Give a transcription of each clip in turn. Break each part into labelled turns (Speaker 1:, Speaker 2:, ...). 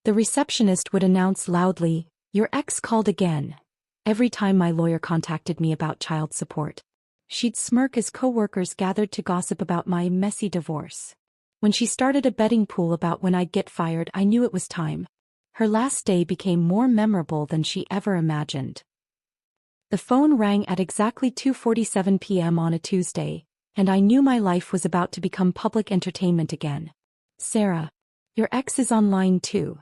Speaker 1: The receptionist would announce loudly, "Your ex called again," every time my lawyer contacted me about child support. She'd smirk as coworkers gathered to gossip about my messy divorce. When she started a betting pool about when I'd get fired, I knew it was time. Her last day became more memorable than she ever imagined. The phone rang at exactly 2:47 p.m. on a Tuesday, and I knew my life was about to become public entertainment again. "Sarah, your ex is online too."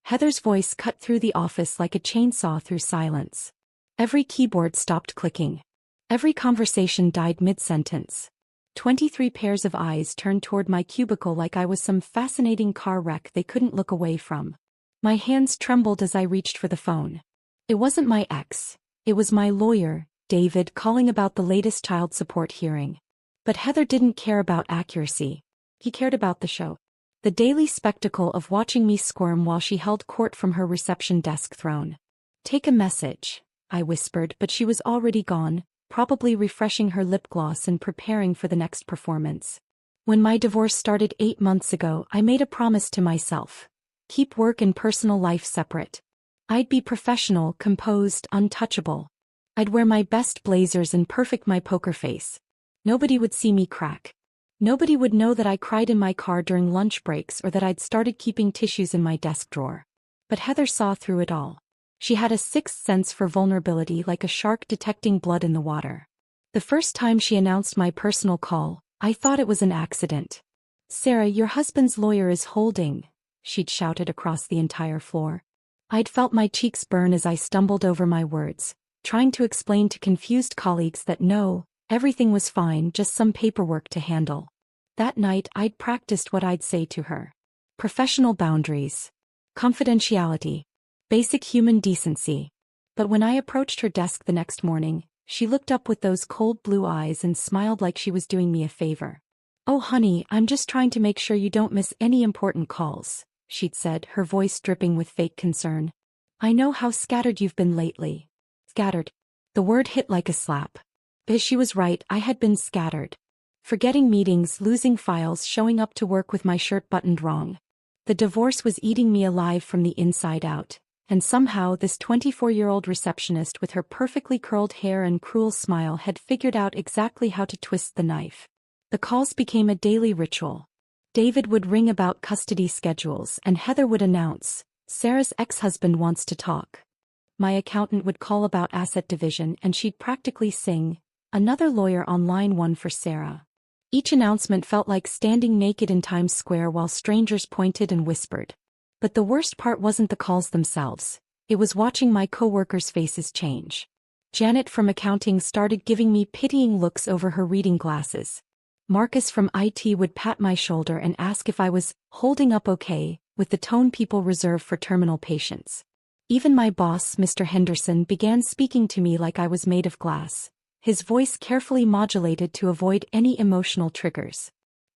Speaker 1: Heather's voice cut through the office like a chainsaw through silence. Every keyboard stopped clicking. Every conversation died mid-sentence. 23 pairs of eyes turned toward my cubicle like I was some fascinating car wreck they couldn't look away from. My hands trembled as I reached for the phone. It wasn't my ex. It was my lawyer, David, calling about the latest child support hearing. But Heather didn't care about accuracy. He cared about the show. The daily spectacle of watching me squirm while she held court from her reception desk throne. "Take a message," I whispered, but she was already gone, probably refreshing her lip gloss and preparing for the next performance. When my divorce started 8 months ago, I made a promise to myself. Keep work and personal life separate. I'd be professional, composed, untouchable. I'd wear my best blazers and perfect my poker face. Nobody would see me crack. Nobody would know that I cried in my car during lunch breaks or that I'd started keeping tissues in my desk drawer. But Heather saw through it all. She had a sixth sense for vulnerability, like a shark detecting blood in the water. The first time she announced my personal call, I thought it was an accident. "Sarah, your husband's lawyer is holding," she'd shouted across the entire floor. I'd felt my cheeks burn as I stumbled over my words, trying to explain to confused colleagues that no, everything was fine, just some paperwork to handle. That night I'd practiced what I'd say to her. Professional boundaries. Confidentiality. Basic human decency. But when I approached her desk the next morning, she looked up with those cold blue eyes and smiled like she was doing me a favor. "Oh honey, I'm just trying to make sure you don't miss any important calls," she'd said, her voice dripping with fake concern. "I know how scattered you've been lately." Scattered. The word hit like a slap. But she was right, I had been scattered. Forgetting meetings, losing files, showing up to work with my shirt buttoned wrong. The divorce was eating me alive from the inside out. And somehow this 24-year-old receptionist with her perfectly curled hair and cruel smile had figured out exactly how to twist the knife. The calls became a daily ritual. David would ring about custody schedules and Heather would announce, "Sarah's ex-husband wants to talk." My accountant would call about asset division and she'd practically sing, "Another lawyer on line 1 for Sarah." Each announcement felt like standing naked in Times Square while strangers pointed and whispered. But the worst part wasn't the calls themselves. It was watching my coworkers' faces change. Janet from accounting started giving me pitying looks over her reading glasses. Marcus from IT would pat my shoulder and ask if I was holding up okay, with the tone people reserve for terminal patients. Even my boss, Mr. Henderson, began speaking to me like I was made of glass, his voice carefully modulated to avoid any emotional triggers.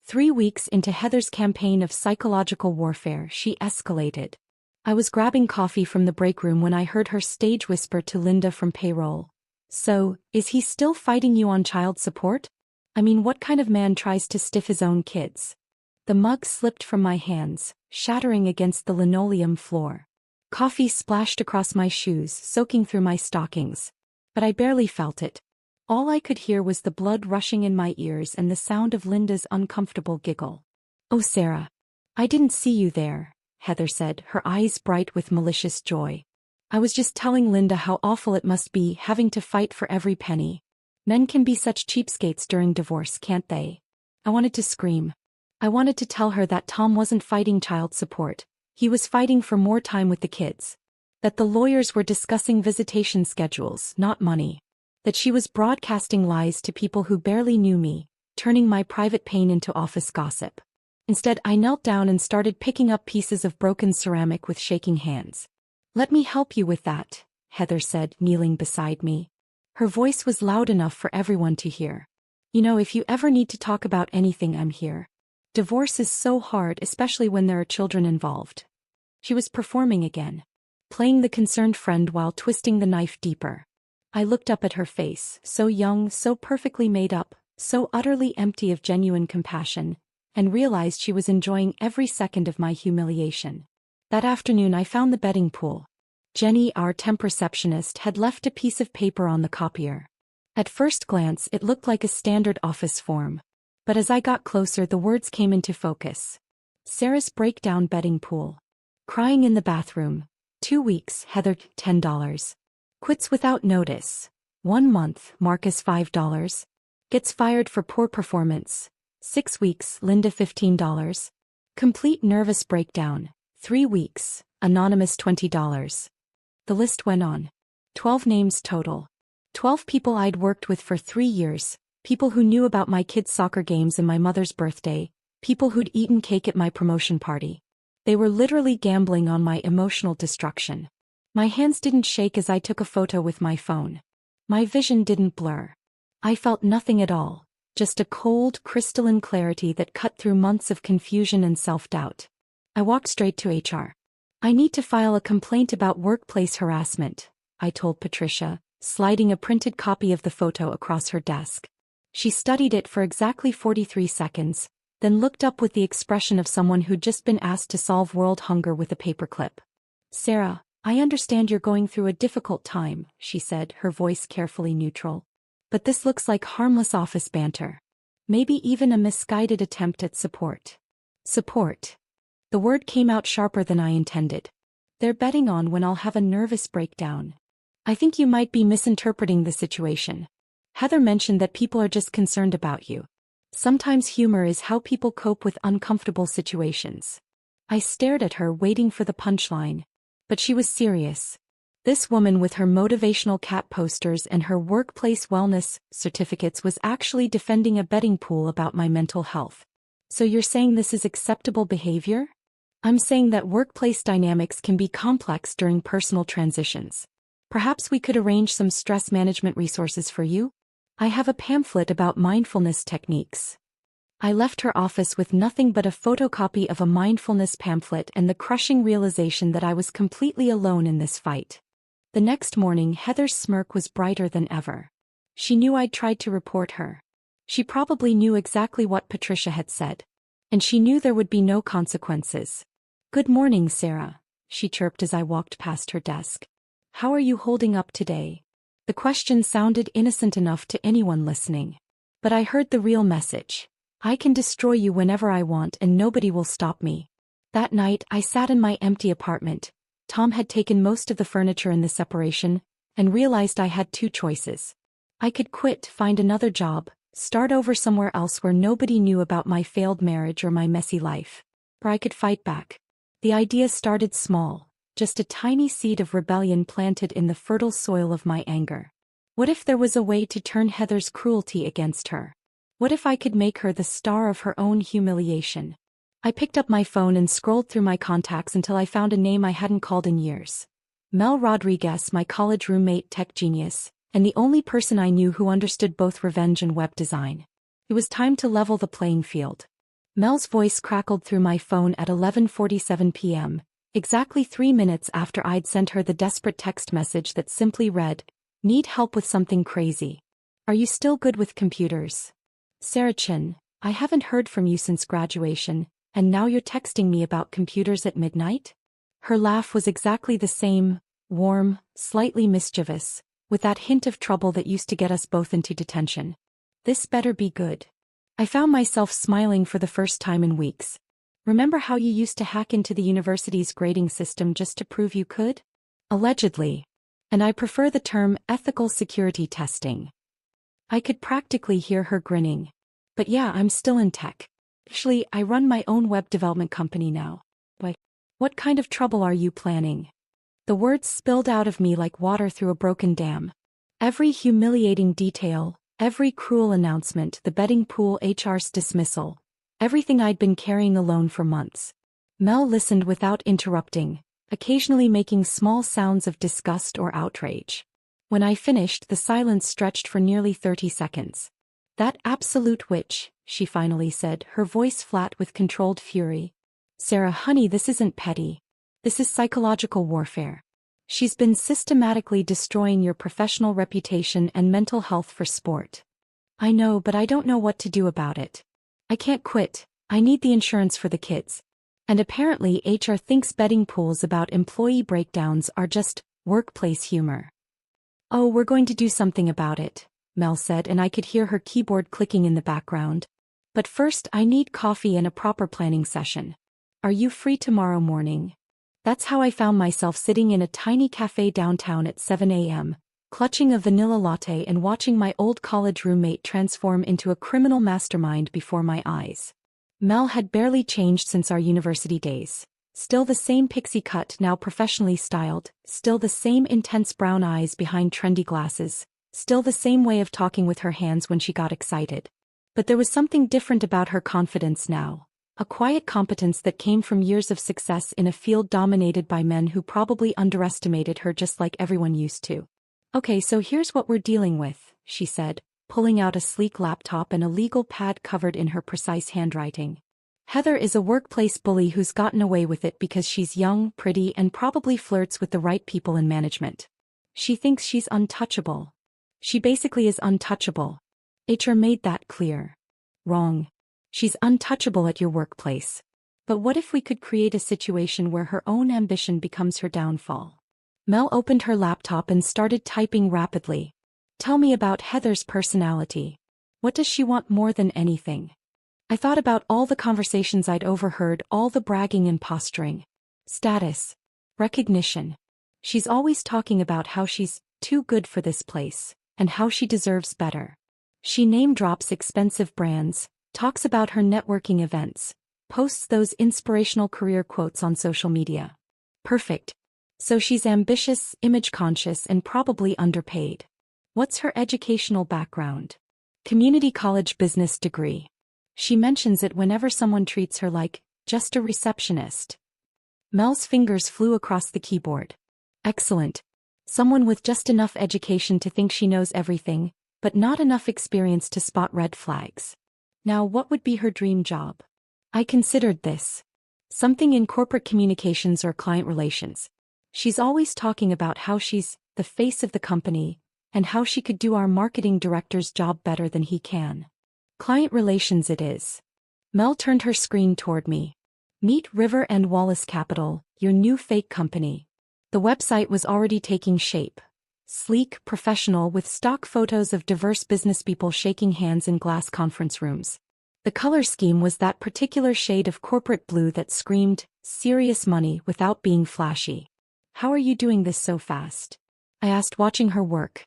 Speaker 1: 3 weeks into Heather's campaign of psychological warfare, she escalated. I was grabbing coffee from the break room when I heard her stage whisper to Linda from payroll. "So, is he still fighting you on child support? I mean, what kind of man tries to stiff his own kids?" The mug slipped from my hands, shattering against the linoleum floor. Coffee splashed across my shoes, soaking through my stockings. But I barely felt it. All I could hear was the blood rushing in my ears and the sound of Linda's uncomfortable giggle. "Oh Sarah. I didn't see you there," Heather said, her eyes bright with malicious joy. "I was just telling Linda how awful it must be having to fight for every penny. Men can be such cheapskates during divorce, can't they?" I wanted to scream. I wanted to tell her that Tom wasn't fighting child support. He was fighting for more time with the kids. That the lawyers were discussing visitation schedules, not money. That she was broadcasting lies to people who barely knew me, turning my private pain into office gossip. Instead, I knelt down and started picking up pieces of broken ceramic with shaking hands. "Let me help you with that," Heather said, kneeling beside me. Her voice was loud enough for everyone to hear. "You know, if you ever need to talk about anything, I'm here. Divorce is so hard, especially when there are children involved." She was performing again, playing the concerned friend while twisting the knife deeper. I looked up at her face, so young, so perfectly made up, so utterly empty of genuine compassion, and realized she was enjoying every second of my humiliation. That afternoon I found the betting pool. Jenny, our temp receptionist, had left a piece of paper on the copier. At first glance it looked like a standard office form. But as I got closer the words came into focus. Sarah's breakdown betting pool. Crying in the bathroom. 2 weeks, Heather, $10. Quits without notice. 1 month, Marcus, $5. Gets fired for poor performance. 6 weeks, Linda, $15. Complete nervous breakdown. 3 weeks, Anonymous, $20. The list went on. 12 names total. 12 people I'd worked with for 3 years, people who knew about my kids' soccer games and my mother's birthday, people who'd eaten cake at my promotion party. They were literally gambling on my emotional destruction. My hands didn't shake as I took a photo with my phone. My vision didn't blur. I felt nothing at all, just a cold, crystalline clarity that cut through months of confusion and self-doubt. I walked straight to HR. I need to file a complaint about workplace harassment, I told Patricia, sliding a printed copy of the photo across her desk. She studied it for exactly 43 seconds, then looked up with the expression of someone who'd just been asked to solve world hunger with a paperclip. Sarah, I understand you're going through a difficult time, she said, her voice carefully neutral. But this looks like harmless office banter. Maybe even a misguided attempt at support. Support. The word came out sharper than I intended. They're betting on when I'll have a nervous breakdown. I think you might be misinterpreting the situation. Heather mentioned that people are just concerned about you. Sometimes humor is how people cope with uncomfortable situations. I stared at her, waiting for the punchline. But she was serious. This woman with her motivational cat posters and her workplace wellness certificates was actually defending a betting pool about my mental health. So you're saying this is acceptable behavior? I'm saying that workplace dynamics can be complex during personal transitions. Perhaps we could arrange some stress management resources for you? I have a pamphlet about mindfulness techniques. I left her office with nothing but a photocopy of a mindfulness pamphlet and the crushing realization that I was completely alone in this fight. The next morning, Heather's smirk was brighter than ever. She knew I'd tried to report her. She probably knew exactly what Patricia had said. And she knew there would be no consequences. Good morning, Sarah, she chirped as I walked past her desk. How are you holding up today? The question sounded innocent enough to anyone listening. But I heard the real message. I can destroy you whenever I want and nobody will stop me. That night, I sat in my empty apartment. Tom had taken most of the furniture in the separation, and realized I had 2 choices. I could quit, find another job, start over somewhere else where nobody knew about my failed marriage or my messy life. Or I could fight back. The idea started small, just a tiny seed of rebellion planted in the fertile soil of my anger. What if there was a way to turn Heather's cruelty against her? What if I could make her the star of her own humiliation? I picked up my phone and scrolled through my contacts until I found a name I hadn't called in years. Mel Rodriguez, my college roommate, tech genius, and the only person I knew who understood both revenge and web design. It was time to level the playing field. Mel's voice crackled through my phone at 11:47 p.m., exactly 3 minutes after I'd sent her the desperate text message that simply read, "Need help with something crazy. Are you still good with computers? Sarah Chin, I haven't heard from you since graduation, and now you're texting me about computers at midnight?" Her laugh was exactly the same, warm, slightly mischievous, with that hint of trouble that used to get us both into detention. This better be good. I found myself smiling for the first time in weeks. Remember how you used to hack into the university's grading system just to prove you could? Allegedly. And I prefer the term ethical security testing. I could practically hear her grinning. But yeah, I'm still in tech. Actually, I run my own web development company now. But what kind of trouble are you planning? The words spilled out of me like water through a broken dam. Every humiliating detail, every cruel announcement, the betting pool, HR's dismissal, everything I'd been carrying alone for months. Mel listened without interrupting, occasionally making small sounds of disgust or outrage. When I finished, the silence stretched for nearly 30 seconds. That absolute witch, she finally said, her voice flat with controlled fury. Sarah, honey, this isn't petty. This is psychological warfare. She's been systematically destroying your professional reputation and mental health for sport. I know, but I don't know what to do about it. I can't quit. I need the insurance for the kids. And apparently HR thinks betting pools about employee breakdowns are just workplace humor. Oh, we're going to do something about it, Mel said, and I could hear her keyboard clicking in the background. But first I need coffee and a proper planning session. Are you free tomorrow morning? That's how I found myself sitting in a tiny cafe downtown at 7 a.m., clutching a vanilla latte and watching my old college roommate transform into a criminal mastermind before my eyes. Mel had barely changed since our university days. Still the same pixie cut, now professionally styled, still the same intense brown eyes behind trendy glasses, still the same way of talking with her hands when she got excited. But there was something different about her confidence now. A quiet competence that came from years of success in a field dominated by men who probably underestimated her just like everyone used to. Okay, so here's what we're dealing with, she said, pulling out a sleek laptop and a legal pad covered in her precise handwriting. Heather is a workplace bully who's gotten away with it because she's young, pretty, and probably flirts with the right people in management. She thinks she's untouchable. She basically is untouchable. HR made that clear. Wrong. She's untouchable at your workplace. But what if we could create a situation where her own ambition becomes her downfall? Mel opened her laptop and started typing rapidly. Tell me about Heather's personality. What does she want more than anything? I thought about all the conversations I'd overheard, all the bragging and posturing. Status. Recognition. She's always talking about how she's too good for this place, and how she deserves better. She name drops expensive brands, talks about her networking events, posts those inspirational career quotes on social media. Perfect. So she's ambitious, image-conscious, and probably underpaid. What's her educational background? Community college business degree. She mentions it whenever someone treats her like just a receptionist. Mel's fingers flew across the keyboard. Excellent. Someone with just enough education to think she knows everything, but not enough experience to spot red flags. Now, what would be her dream job? I considered this. Something in corporate communications or client relations. She's always talking about how she's the face of the company, and how she could do our marketing director's job better than he can. Client relations it is. Mel turned her screen toward me. Meet River and Wallace Capital, your new fake company. The website was already taking shape. Sleek, professional, with stock photos of diverse businesspeople shaking hands in glass conference rooms. The color scheme was that particular shade of corporate blue that screamed, serious money without being flashy. How are you doing this so fast? I asked, watching her work.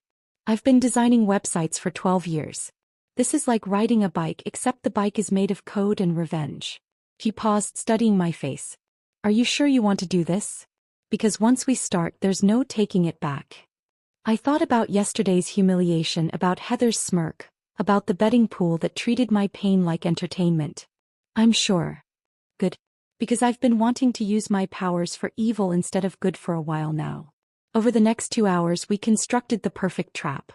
Speaker 1: I've been designing websites for 12 years. This is like riding a bike, except the bike is made of code and revenge. He paused, studying my face. Are you sure you want to do this? Because once we start, there's no taking it back. I thought about yesterday's humiliation, about Heather's smirk, about the betting pool that treated my pain like entertainment. I'm sure. Good. Because I've been wanting to use my powers for evil instead of good for a while now. Over the next 2 hours we constructed the perfect trap.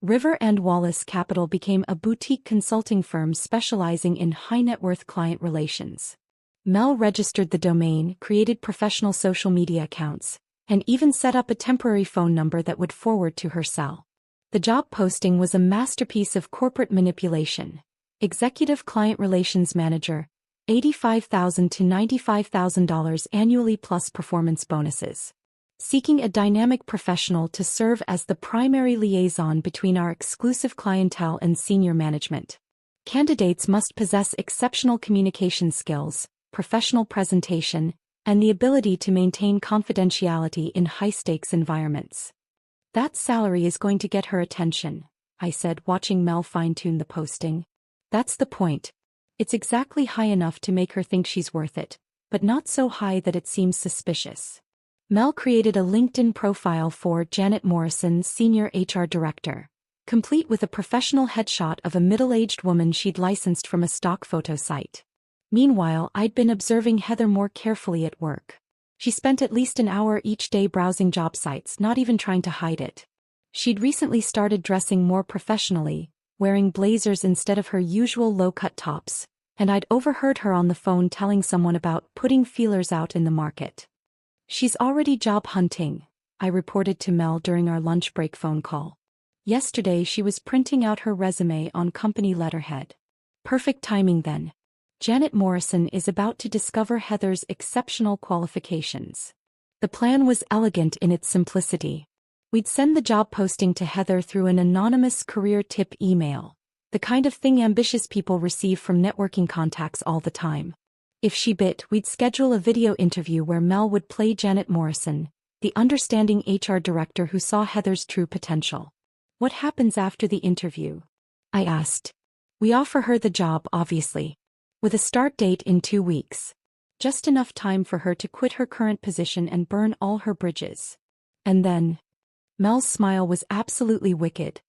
Speaker 1: River and Wallace Capital became a boutique consulting firm specializing in high-net-worth client relations. Mel registered the domain, created professional social media accounts, and even set up a temporary phone number that would forward to her cell. The job posting was a masterpiece of corporate manipulation. Executive Client Relations Manager, $85,000 to $95,000 annually plus performance bonuses. Seeking a dynamic professional to serve as the primary liaison between our exclusive clientele and senior management. Candidates must possess exceptional communication skills, professional presentation, and the ability to maintain confidentiality in high-stakes environments. That salary is going to get her attention, I said, watching Mel fine-tune the posting. That's the point. It's exactly high enough to make her think she's worth it, but not so high that it seems suspicious. Mel created a LinkedIn profile for Janet Morrison, Senior HR Director, complete with a professional headshot of a middle-aged woman she'd licensed from a stock photo site. Meanwhile, I'd been observing Heather more carefully at work. She spent at least an hour each day browsing job sites, not even trying to hide it. She'd recently started dressing more professionally, wearing blazers instead of her usual low-cut tops, and I'd overheard her on the phone telling someone about putting feelers out in the market. She's already job hunting, I reported to Mel during our lunch break phone call. Yesterday she was printing out her resume on company letterhead. Perfect timing then. Janet Morrison is about to discover Heather's exceptional qualifications. The plan was elegant in its simplicity. We'd send the job posting to Heather through an anonymous career tip email, the kind of thing ambitious people receive from networking contacts all the time. If she bit, we'd schedule a video interview where Mel would play Janet Morrison, the understanding HR director who saw Heather's true potential. What happens after the interview? I asked. We offer her the job, obviously, with a start date in 2 weeks. Just enough time for her to quit her current position and burn all her bridges. And then, Mel's smile was absolutely wicked.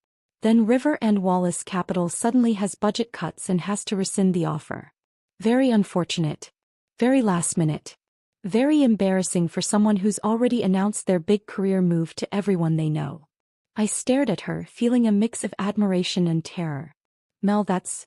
Speaker 1: Then River and Wallace Capital suddenly has budget cuts and has to rescind the offer. Very unfortunate. Very last minute. Very embarrassing for someone who's already announced their big career move to everyone they know. I stared at her, feeling a mix of admiration and terror. Mel, that's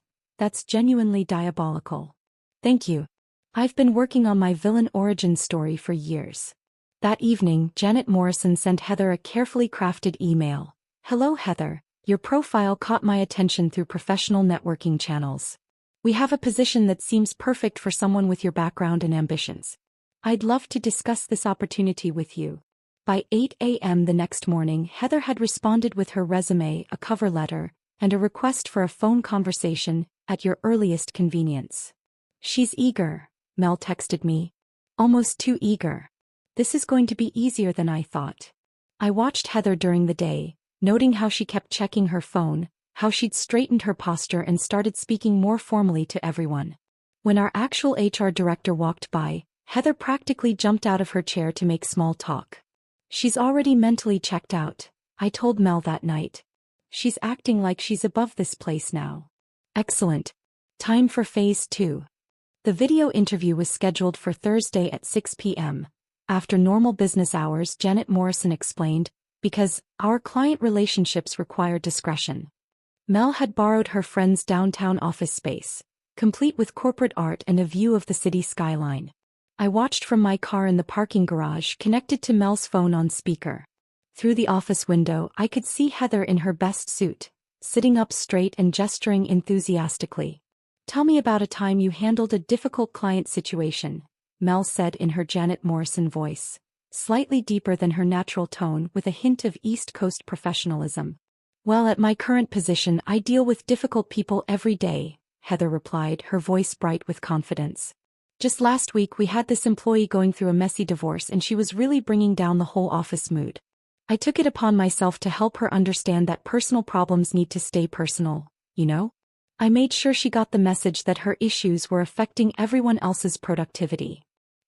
Speaker 1: genuinely diabolical. Thank you. I've been working on my villain origin story for years. That evening, Janet Morrison sent Heather a carefully crafted email. Hello Heather, your profile caught my attention through professional networking channels. We have a position that seems perfect for someone with your background and ambitions. I'd love to discuss this opportunity with you. By 8 a.m. the next morning, Heather had responded with her resume, a cover letter, and a request for a phone conversation at your earliest convenience. She's eager, Mel texted me. Almost too eager. This is going to be easier than I thought. I watched Heather during the day, noting how she kept checking her phone, how she'd straightened her posture and started speaking more formally to everyone. When our actual HR director walked by, Heather practically jumped out of her chair to make small talk. She's already mentally checked out, I told Mel that night. She's acting like she's above this place now. Excellent. Time for phase 2. The video interview was scheduled for Thursday at 6 p.m. After normal business hours, Janet Morrison explained, because our client relationships require discretion. Mel had borrowed her friend's downtown office space, complete with corporate art and a view of the city skyline. I watched from my car in the parking garage, connected to Mel's phone on speaker. Through the office window, I could see Heather in her best suit, sitting up straight and gesturing enthusiastically. Tell me about a time you handled a difficult client situation, Mel said in her Janet Morrison voice, slightly deeper than her natural tone with a hint of East Coast professionalism. Well, at my current position, I deal with difficult people every day, Heather replied, her voice bright with confidence. Just last week we had this employee going through a messy divorce and she was really bringing down the whole office mood. I took it upon myself to help her understand that personal problems need to stay personal, you know? I made sure she got the message that her issues were affecting everyone else's productivity.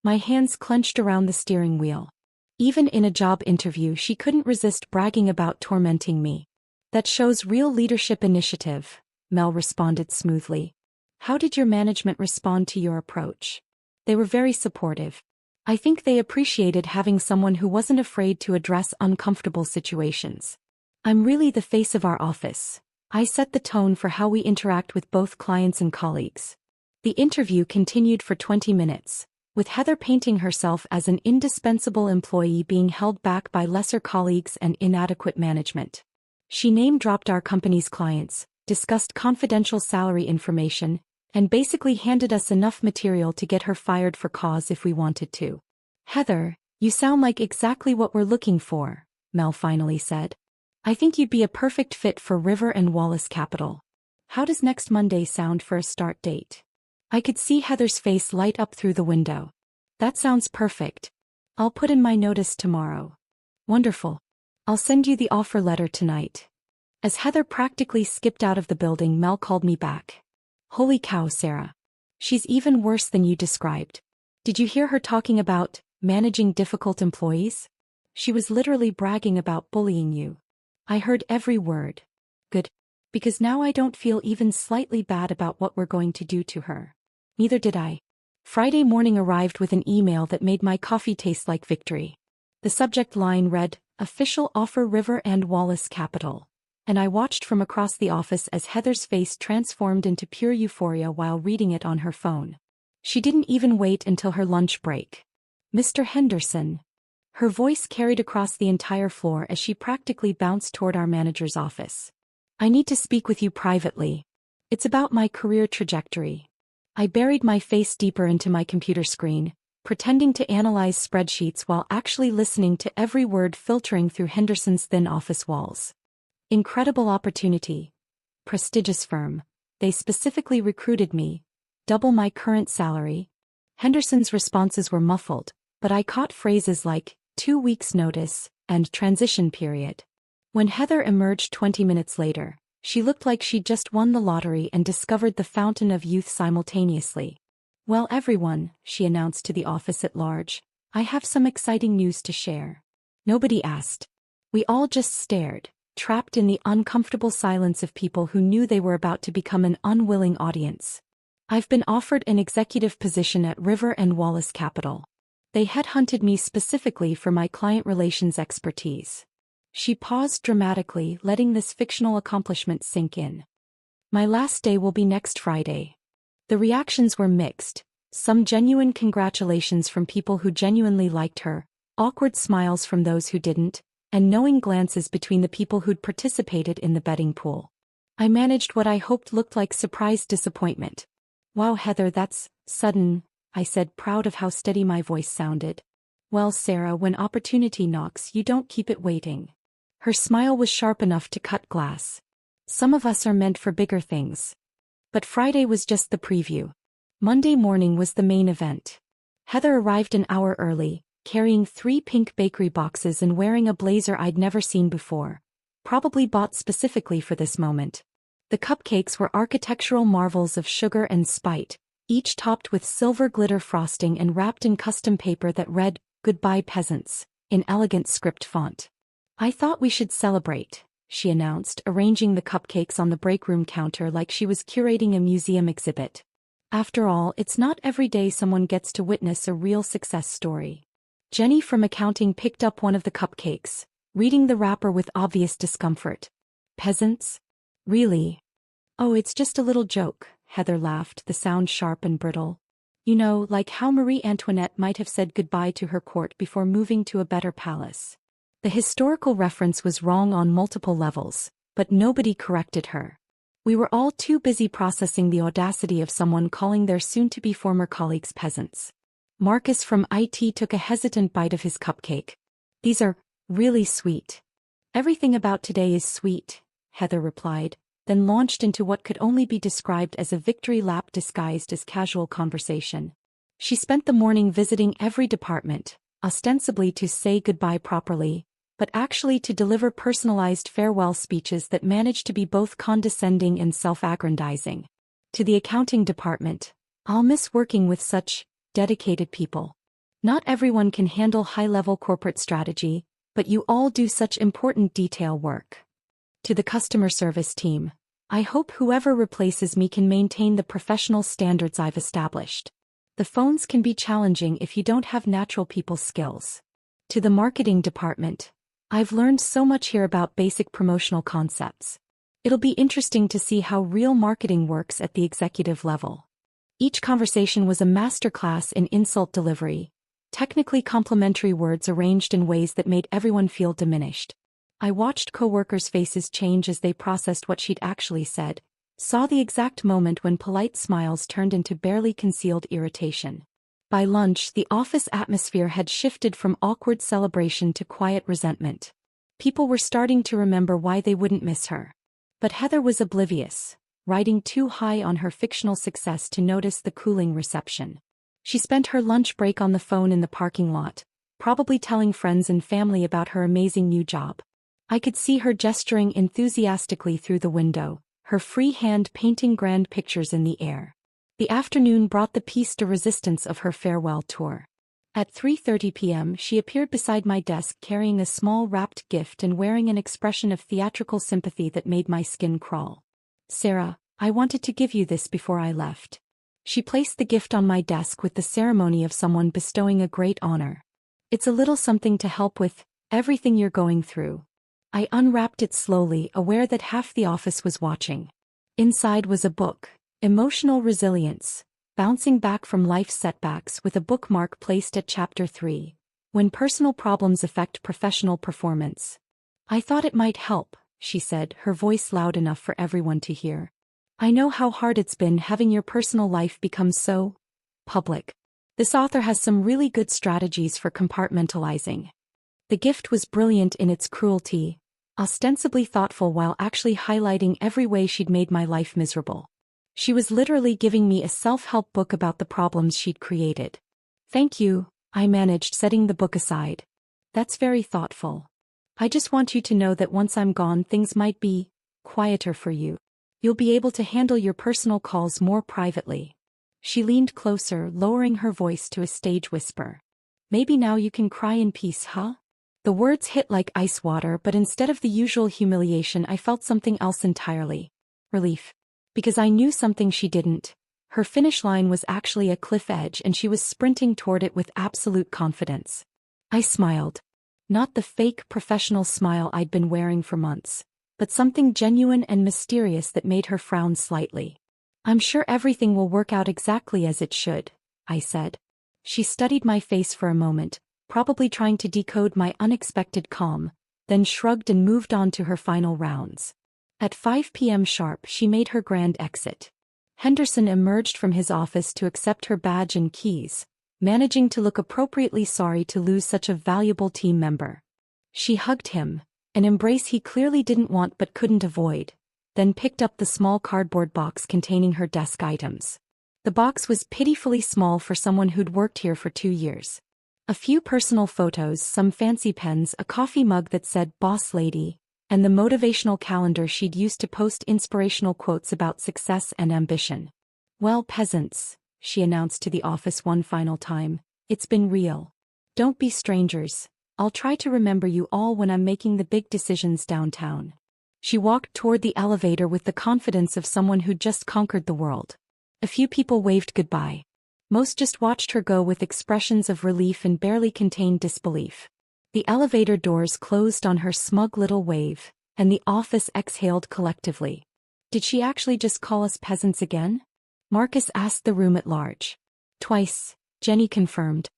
Speaker 1: My hands clenched around the steering wheel. Even in a job interview, she couldn't resist bragging about tormenting me. That shows real leadership initiative, Mel responded smoothly. How did your management respond to your approach? They were very supportive. I think they appreciated having someone who wasn't afraid to address uncomfortable situations. I'm really the face of our office. I set the tone for how we interact with both clients and colleagues. The interview continued for 20 minutes, with Heather painting herself as an indispensable employee being held back by lesser colleagues and inadequate management. She name-dropped our company's clients, discussed confidential salary information, and basically handed us enough material to get her fired for cause if we wanted to. Heather, you sound like exactly what we're looking for, Mel finally said. I think you'd be a perfect fit for River and Wallace Capital. How does next Monday sound for a start date? I could see Heather's face light up through the window. That sounds perfect. I'll put in my notice tomorrow. Wonderful. I'll send you the offer letter tonight. As Heather practically skipped out of the building, Mel called me back. Holy cow, Sarah. She's even worse than you described. Did you hear her talking about managing difficult employees? She was literally bragging about bullying you. I heard every word. Good. Because now I don't feel even slightly bad about what we're going to do to her. Neither did I. Friday morning arrived with an email that made my coffee taste like victory. The subject line read, Official Offer River and Wallace Capital. And I watched from across the office as Heather's face transformed into pure euphoria while reading it on her phone. She didn't even wait until her lunch break. Mr. Henderson. Her voice carried across the entire floor as she practically bounced toward our manager's office. I need to speak with you privately. It's about my career trajectory. I buried my face deeper into my computer screen, pretending to analyze spreadsheets while actually listening to every word filtering through Henderson's thin office walls. Incredible opportunity. Prestigious firm. They specifically recruited me. Double my current salary. Henderson's responses were muffled, but I caught phrases like 2 weeks notice and transition period. When Heather emerged 20 minutes later, she looked like she'd just won the lottery and discovered the fountain of youth simultaneously. "Well, everyone," she announced to the office at large, "I have some exciting news to share." Nobody asked. We all just stared, trapped in the uncomfortable silence of people who knew they were about to become an unwilling audience. "I've been offered an executive position at River and Wallace Capital. They headhunted me specifically for my client relations expertise." She paused dramatically, letting this fictional accomplishment sink in. "My last day will be next Friday." The reactions were mixed, some genuine congratulations from people who genuinely liked her, awkward smiles from those who didn't, and knowing glances between the people who'd participated in the betting pool. I managed what I hoped looked like surprise disappointment. "Wow, Heather, that's sudden," I said, proud of how steady my voice sounded. "Well, Sarah, when opportunity knocks, you don't keep it waiting." Her smile was sharp enough to cut glass. "Some of us are meant for bigger things." But Friday was just the preview. Monday morning was the main event. Heather arrived an hour early, carrying 3 pink bakery boxes and wearing a blazer I'd never seen before, probably bought specifically for this moment. The cupcakes were architectural marvels of sugar and spite, each topped with silver glitter frosting and wrapped in custom paper that read, "Goodbye Peasants," in elegant script font. "I thought we should celebrate," she announced, arranging the cupcakes on the break room counter like she was curating a museum exhibit. "After all, it's not every day someone gets to witness a real success story." Jenny from accounting picked up one of the cupcakes, reading the wrapper with obvious discomfort. "Peasants? Really?" "Oh, it's just a little joke," Heather laughed, the sound sharp and brittle. "You know, like how Marie Antoinette might have said goodbye to her court before moving to a better palace." The historical reference was wrong on multiple levels, but nobody corrected her. We were all too busy processing the audacity of someone calling their soon-to-be former colleagues peasants. Marcus from IT took a hesitant bite of his cupcake. "These are really sweet." "Everything about today is sweet," Heather replied, then launched into what could only be described as a victory lap disguised as casual conversation. She spent the morning visiting every department, ostensibly to say goodbye properly, but actually to deliver personalized farewell speeches that managed to be both condescending and self-aggrandizing. To the accounting department, "I'll miss working with such dedicated people. Not everyone can handle high-level corporate strategy, but you all do such important detail work." To the customer service team, "I hope whoever replaces me can maintain the professional standards I've established. The phones can be challenging if you don't have natural people skills." To the marketing department, "I've learned so much here about basic promotional concepts. It'll be interesting to see how real marketing works at the executive level." Each conversation was a masterclass in insult delivery, technically complimentary words arranged in ways that made everyone feel diminished. I watched coworkers' faces change as they processed what she'd actually said, saw the exact moment when polite smiles turned into barely concealed irritation. By lunch, the office atmosphere had shifted from awkward celebration to quiet resentment. People were starting to remember why they wouldn't miss her. But Heather was oblivious, riding too high on her fictional success to notice the cooling reception. She spent her lunch break on the phone in the parking lot, probably telling friends and family about her amazing new job. I could see her gesturing enthusiastically through the window, her free hand painting grand pictures in the air. The afternoon brought the piece de resistance of her farewell tour. At 3:30 p.m. she appeared beside my desk carrying a small wrapped gift and wearing an expression of theatrical sympathy that made my skin crawl. "Sarah, I wanted to give you this before I left." She placed the gift on my desk with the ceremony of someone bestowing a great honor. "It's a little something to help with everything you're going through." I unwrapped it slowly, aware that half the office was watching. Inside was a book, Emotional Resilience, Bouncing Back from Life's Setbacks, with a bookmark placed at Chapter 3, When Personal Problems Affect Professional Performance. "I thought it might help," she said, her voice loud enough for everyone to hear. I know how hard it's been having your personal life become so public. This author has some really good strategies for compartmentalizing. The gift was brilliant in its cruelty, ostensibly thoughtful while actually highlighting every way she'd made my life miserable. She was literally giving me a self-help book about the problems she'd created. Thank you, I managed, setting the book aside. That's very thoughtful. I just want you to know that once I'm gone, things might be quieter for you. You'll be able to handle your personal calls more privately. She leaned closer, lowering her voice to a stage whisper. Maybe now you can cry in peace, huh? The words hit like ice water, but instead of the usual humiliation, I felt something else entirely. Relief. Because I knew something she didn't. Her finish line was actually a cliff edge, and she was sprinting toward it with absolute confidence. I smiled. Not the fake professional smile I'd been wearing for months, but something genuine and mysterious that made her frown slightly. I'm sure everything will work out exactly as it should, I said. She studied my face for a moment, probably trying to decode my unexpected calm, then shrugged and moved on to her final rounds. At 5 p.m. sharp, she made her grand exit. Henderson emerged from his office to accept her badge and keys, managing to look appropriately sorry to lose such a valuable team member. She hugged him, an embrace he clearly didn't want but couldn't avoid, then picked up the small cardboard box containing her desk items. The box was pitifully small for someone who'd worked here for 2 years. A few personal photos, some fancy pens, a coffee mug that said "Boss Lady," and the motivational calendar she'd used to post inspirational quotes about success and ambition. Well, peasants, she announced to the office one final time, it's been real. Don't be strangers. I'll try to remember you all when I'm making the big decisions downtown. She walked toward the elevator with the confidence of someone who'd just conquered the world. A few people waved goodbye. Most just watched her go with expressions of relief and barely contained disbelief. The elevator doors closed on her smug little wave, and the office exhaled collectively. Did she actually just call us peasants again? Marcus asked the room at large. Twice, Jenny confirmed,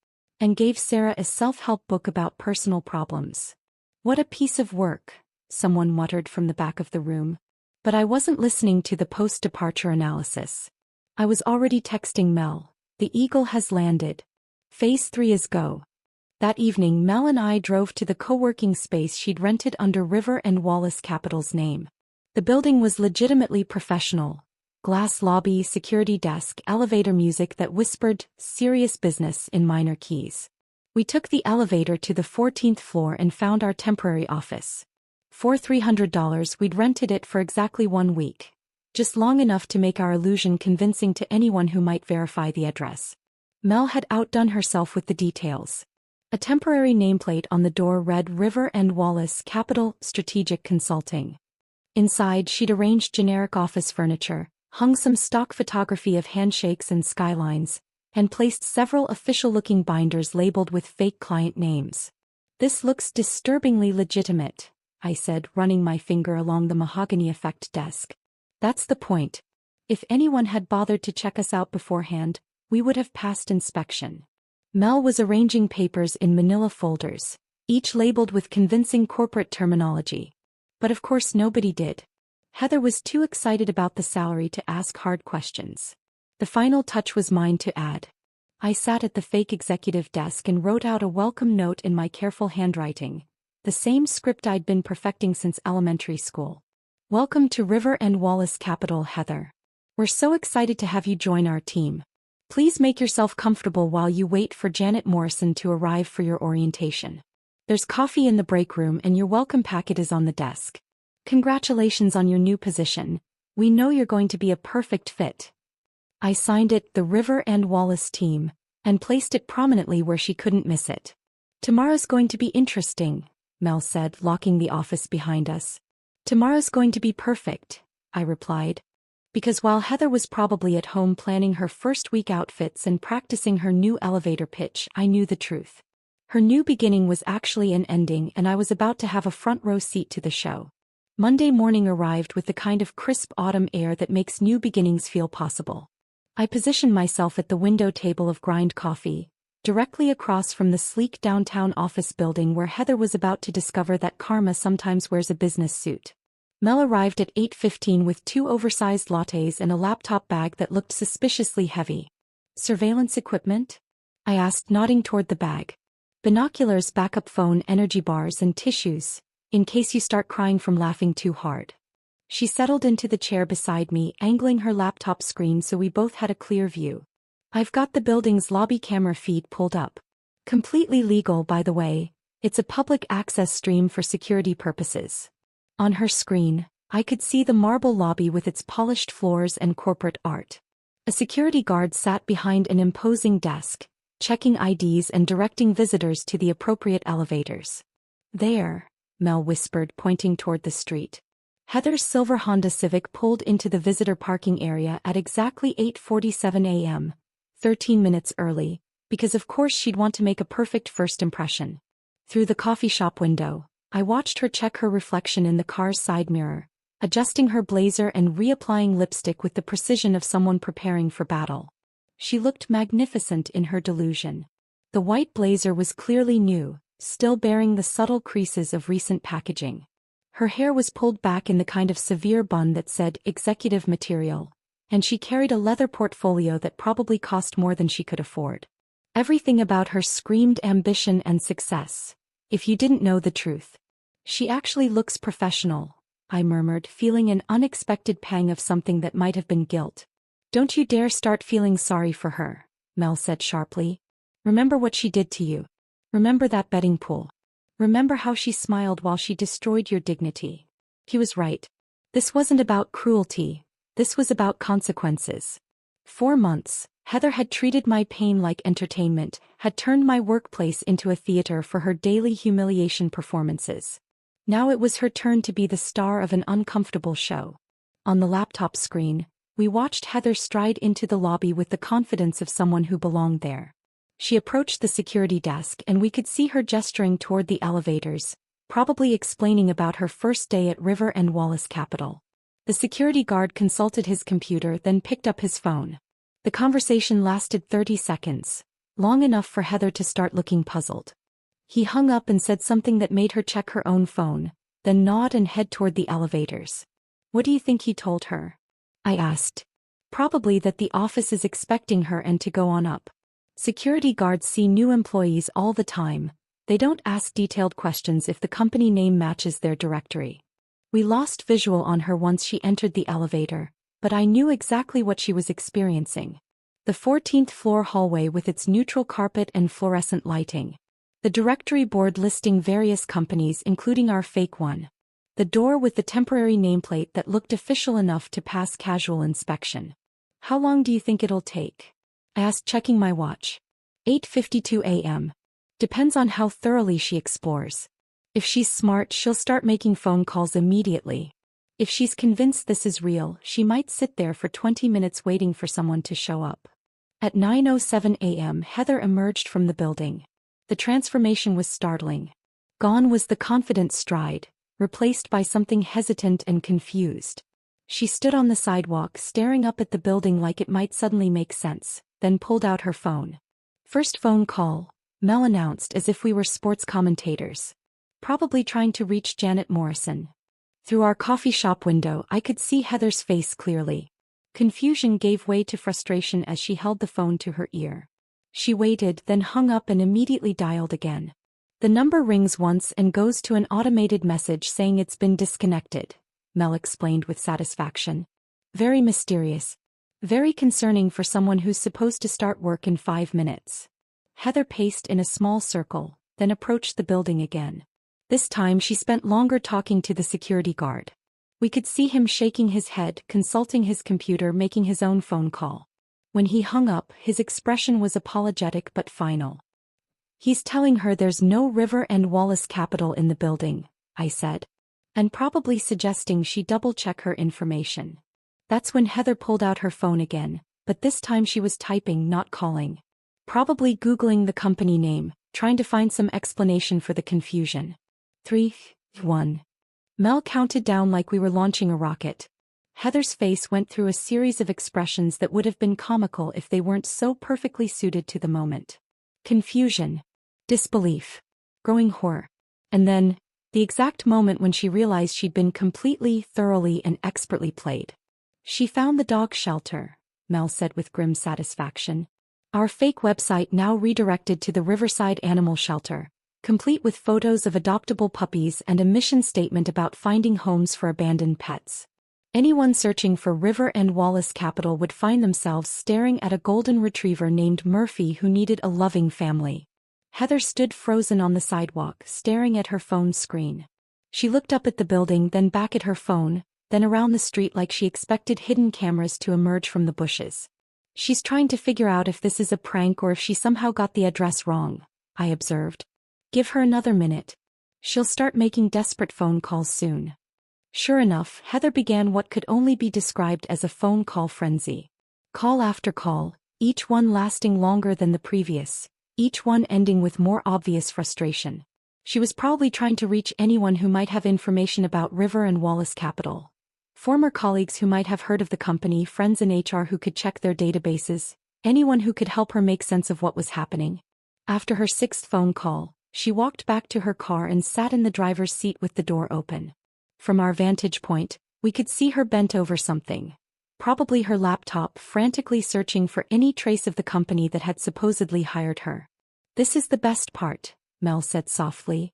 Speaker 1: and gave Sarah a self-help book about personal problems. What a piece of work, someone muttered from the back of the room. But I wasn't listening to the post-departure analysis. I was already texting Mel. The Eagle has landed. Phase 3 is go. That evening, Mel and I drove to the co-working space she'd rented under River and Wallace Capital's name. The building was legitimately professional. Glass lobby, security desk, elevator music that whispered serious business in minor keys. We took the elevator to the 14th floor and found our temporary office. For $300, we'd rented it for exactly 1 week. Just long enough to make our illusion convincing to anyone who might verify the address. Mel had outdone herself with the details. A temporary nameplate on the door read River and Wallace Capital Strategic Consulting. Inside, she'd arranged generic office furniture, hung some stock photography of handshakes and skylines, and placed several official-looking binders labeled with fake client names. This looks disturbingly legitimate, I said, running my finger along the mahogany effect desk. That's the point. If anyone had bothered to check us out beforehand, we would have passed inspection. Mel was arranging papers in manila folders, each labeled with convincing corporate terminology. But of course nobody did. Heather was too excited about the salary to ask hard questions. The final touch was mine to add. I sat at the fake executive desk and wrote out a welcome note in my careful handwriting, the same script I'd been perfecting since elementary school. Welcome to River and Wallace Capital, Heather. We're so excited to have you join our team. Please make yourself comfortable while you wait for Janet Morrison to arrive for your orientation. There's coffee in the break room and your welcome packet is on the desk. Congratulations on your new position. We know you're going to be a perfect fit. I signed it, the River and Wallace team, and placed it prominently where she couldn't miss it. Tomorrow's going to be interesting, Mel said, locking the office behind us. Tomorrow's going to be perfect, I replied. Because while Heather was probably at home planning her first week outfits and practicing her new elevator pitch, I knew the truth. Her new beginning was actually an ending, and I was about to have a front row seat to the show. Monday morning arrived with the kind of crisp autumn air that makes new beginnings feel possible. I positioned myself at the window table of grind coffee, directly across from the sleek downtown office building where Heather was about to discover that karma sometimes wears a business suit. Mel arrived at 8:15 with 2 oversized lattes and a laptop bag that looked suspiciously heavy. Surveillance equipment? I asked, nodding toward the bag. Binoculars, backup phone, energy bars, and tissues, in case you start crying from laughing too hard. She settled into the chair beside me, angling her laptop screen so we both had a clear view. I've got the building's lobby camera feed pulled up. Completely legal, by the way. It's a public access stream for security purposes. On her screen, I could see the marble lobby with its polished floors and corporate art. A security guard sat behind an imposing desk, checking IDs and directing visitors to the appropriate elevators. There, Mel whispered, pointing toward the street. Heather's silver Honda Civic pulled into the visitor parking area at exactly 8:47 a.m., 13 minutes early, because of course she'd want to make a perfect first impression. Through the coffee shop window, I watched her check her reflection in the car's side mirror, adjusting her blazer and reapplying lipstick with the precision of someone preparing for battle. She looked magnificent in her delusion. The white blazer was clearly new, still bearing the subtle creases of recent packaging. Her hair was pulled back in the kind of severe bun that said executive material, and she carried a leather portfolio that probably cost more than she could afford. Everything about her screamed ambition and success, if you didn't know the truth. She actually looks professional, I murmured, feeling an unexpected pang of something that might have been guilt. Don't you dare start feeling sorry for her, Mel said sharply. Remember what she did to you. Remember that betting pool. Remember how she smiled while she destroyed your dignity. He was right. This wasn't about cruelty. This was about consequences. 4 months, Heather had treated my pain like entertainment, had turned my workplace into a theater for her daily humiliation performances. Now it was her turn to be the star of an uncomfortable show. On the laptop screen, we watched Heather stride into the lobby with the confidence of someone who belonged there. She approached the security desk and we could see her gesturing toward the elevators, probably explaining about her first day at River and Wallace Capital. The security guard consulted his computer, then picked up his phone. The conversation lasted 30 seconds, long enough for Heather to start looking puzzled. He hung up and said something that made her check her own phone, then nod and head toward the elevators. What do you think he told her? I asked. Probably that the office is expecting her and to go on up. Security guards see new employees all the time. They don't ask detailed questions if the company name matches their directory. We lost visual on her once she entered the elevator, but I knew exactly what she was experiencing. The 14th floor hallway with its neutral carpet and fluorescent lighting. The directory board listing various companies including our fake one. The door with the temporary nameplate that looked official enough to pass casual inspection. How long do you think it'll take? I asked, checking my watch. 8:52 a.m. Depends on how thoroughly she explores. If she's smart, she'll start making phone calls immediately. If she's convinced this is real, she might sit there for 20 minutes waiting for someone to show up. At 9:07 a.m., Heather emerged from the building. The transformation was startling. Gone was the confident stride, replaced by something hesitant and confused. She stood on the sidewalk, staring up at the building like it might suddenly make sense, then pulled out her phone. First phone call, Mel announced as if we were sports commentators. Probably trying to reach Janet Morrison. Through our coffee shop window, I could see Heather's face clearly. Confusion gave way to frustration as she held the phone to her ear. She waited, then hung up and immediately dialed again. The number rings once and goes to an automated message saying it's been disconnected, Mel explained with satisfaction. Very mysterious. Very concerning for someone who's supposed to start work in 5 minutes. Heather paced in a small circle, then approached the building again. This time she spent longer talking to the security guard. We could see him shaking his head, consulting his computer, making his own phone call. When he hung up, his expression was apologetic but final. He's telling her there's no River and Wallace Capital in the building, I said. And probably suggesting she double-check her information. That's when Heather pulled out her phone again, but this time she was typing, not calling. Probably Googling the company name, trying to find some explanation for the confusion. 3, 1. Mel counted down like we were launching a rocket. Heather's face went through a series of expressions that would have been comical if they weren't so perfectly suited to the moment. Confusion. Disbelief. Growing horror. And then, The exact moment when she realized she'd been completely, thoroughly, and expertly played. She found the dog shelter, Mel said with grim satisfaction. Our fake website now redirected to the Riverside Animal Shelter, complete with photos of adoptable puppies and a mission statement about finding homes for abandoned pets. Anyone searching for River and Wallace Capital would find themselves staring at a golden retriever named Murphy who needed a loving family. Heather stood frozen on the sidewalk, staring at her phone screen. She looked up at the building, then back at her phone, then around the street like she expected hidden cameras to emerge from the bushes. She's trying to figure out if this is a prank or if she somehow got the address wrong, I observed. Give her another minute. She'll start making desperate phone calls soon. Sure enough, Heather began what could only be described as a phone call frenzy. Call after call, each one lasting longer than the previous, each one ending with more obvious frustration. She was probably trying to reach anyone who might have information about River and Wallace Capital. Former colleagues who might have heard of the company, friends in HR who could check their databases, anyone who could help her make sense of what was happening. After her sixth phone call, she walked back to her car and sat in the driver's seat with the door open. From our vantage point, we could see her bent over something. Probably her laptop, frantically searching for any trace of the company that had supposedly hired her. This is the best part, Mel said softly.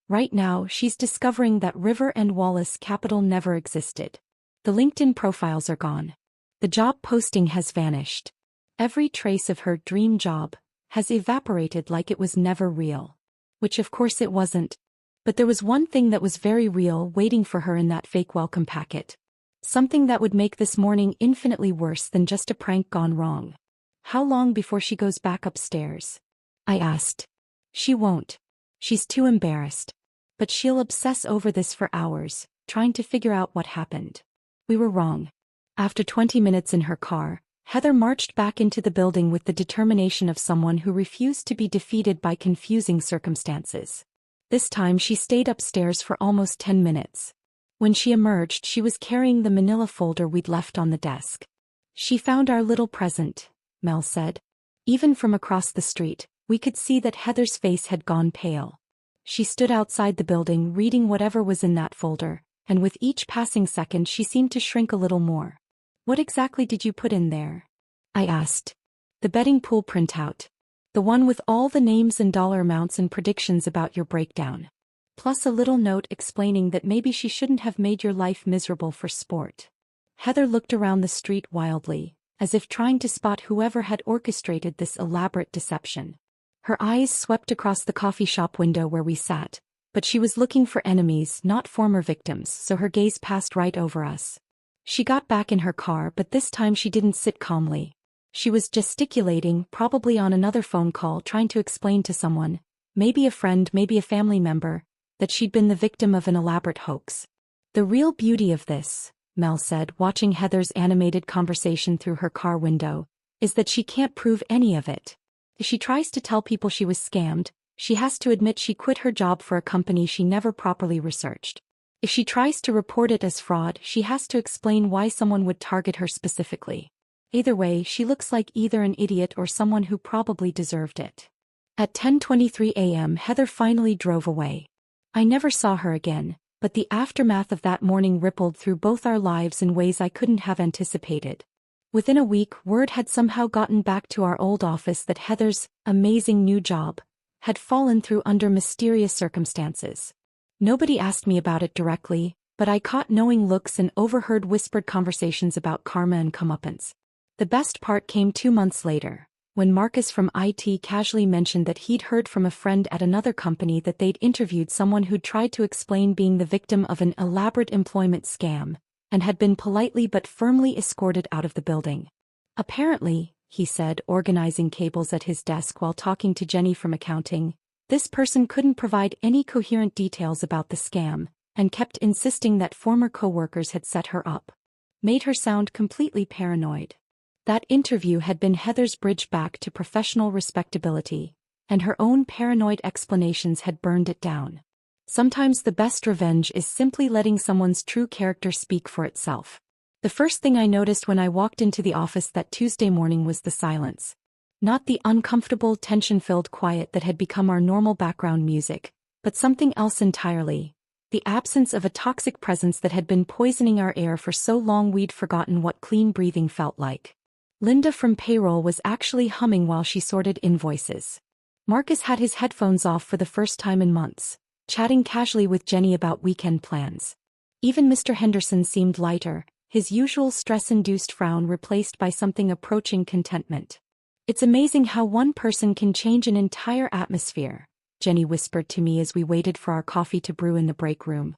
Speaker 1: Right now, she's discovering that River and Wallace Capital never existed. The LinkedIn profiles are gone. The job posting has vanished. Every trace of her dream job has evaporated like it was never real. Which of course it wasn't. But there was one thing that was very real waiting for her in that fake welcome packet. Something that would make this morning infinitely worse than just a prank gone wrong. How long before she goes back upstairs? I asked. She won't. She's too embarrassed. But she'll obsess over this for hours, trying to figure out what happened. We were wrong. After 20 minutes in her car, Heather marched back into the building with the determination of someone who refused to be defeated by confusing circumstances. This time she stayed upstairs for almost 10 minutes. When she emerged, she was carrying the manila folder we'd left on the desk. She found our little present, Mel said. Even from across the street, we could see that Heather's face had gone pale. She stood outside the building reading whatever was in that folder, and with each passing second she seemed to shrink a little more. What exactly did you put in there? I asked. The betting pool printout. The one with all the names and dollar amounts and predictions about your breakdown. Plus a little note explaining that maybe she shouldn't have made your life miserable for sport. Heather looked around the street wildly, as if trying to spot whoever had orchestrated this elaborate deception. Her eyes swept across the coffee shop window where we sat, but she was looking for enemies, not former victims, so her gaze passed right over us. She got back in her car, but this time she didn't sit calmly. She was gesticulating, probably on another phone call, trying to explain to someone, maybe a friend, maybe a family member, that she'd been the victim of an elaborate hoax. The real beauty of this, Mel said, watching Heather's animated conversation through her car window, is that she can't prove any of it. If she tries to tell people she was scammed, she has to admit she quit her job for a company she never properly researched. If she tries to report it as fraud, she has to explain why someone would target her specifically. Either way, she looks like either an idiot or someone who probably deserved it. At 10:23 a.m. Heather finally drove away. I never saw her again, but the aftermath of that morning rippled through both our lives in ways I couldn't have anticipated. Within a week, word had somehow gotten back to our old office that Heather's amazing new job had fallen through under mysterious circumstances. Nobody asked me about it directly, but I caught knowing looks and overheard whispered conversations about karma and comeuppance. The best part came 2 months later, when Marcus from IT casually mentioned that he'd heard from a friend at another company that they'd interviewed someone who'd tried to explain being the victim of an elaborate employment scam, and had been politely but firmly escorted out of the building. Apparently, he said, organizing cables at his desk while talking to Jenny from accounting, this person couldn't provide any coherent details about the scam, and kept insisting that former coworkers had set her up. Made her sound completely paranoid. That interview had been Heather's bridge back to professional respectability, and her own paranoid explanations had burned it down. Sometimes the best revenge is simply letting someone's true character speak for itself. The first thing I noticed when I walked into the office that Tuesday morning was the silence. Not the uncomfortable, tension-filled quiet that had become our normal background music, but something else entirely, the absence of a toxic presence that had been poisoning our air for so long we'd forgotten what clean breathing felt like. Linda from payroll was actually humming while she sorted invoices. Marcus had his headphones off for the first time in months, chatting casually with Jenny about weekend plans. Even Mr. Henderson seemed lighter, his usual stress-induced frown replaced by something approaching contentment. "It's amazing how one person can change an entire atmosphere," Jenny whispered to me as we waited for our coffee to brew in the break room.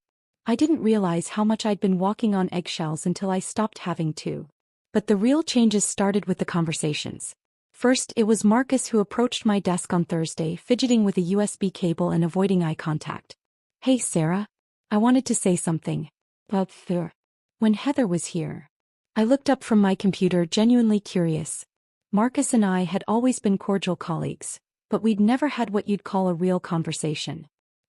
Speaker 1: I didn't realize how much I'd been walking on eggshells until I stopped having to. But the real changes started with the conversations. First, it was Marcus who approached my desk on Thursday, fidgeting with a USB cable and avoiding eye contact. "Hey Sarah. I wanted to say something. But when Heather was here." I looked up from my computer, genuinely curious. Marcus and I had always been cordial colleagues, but we'd never had what you'd call a real conversation.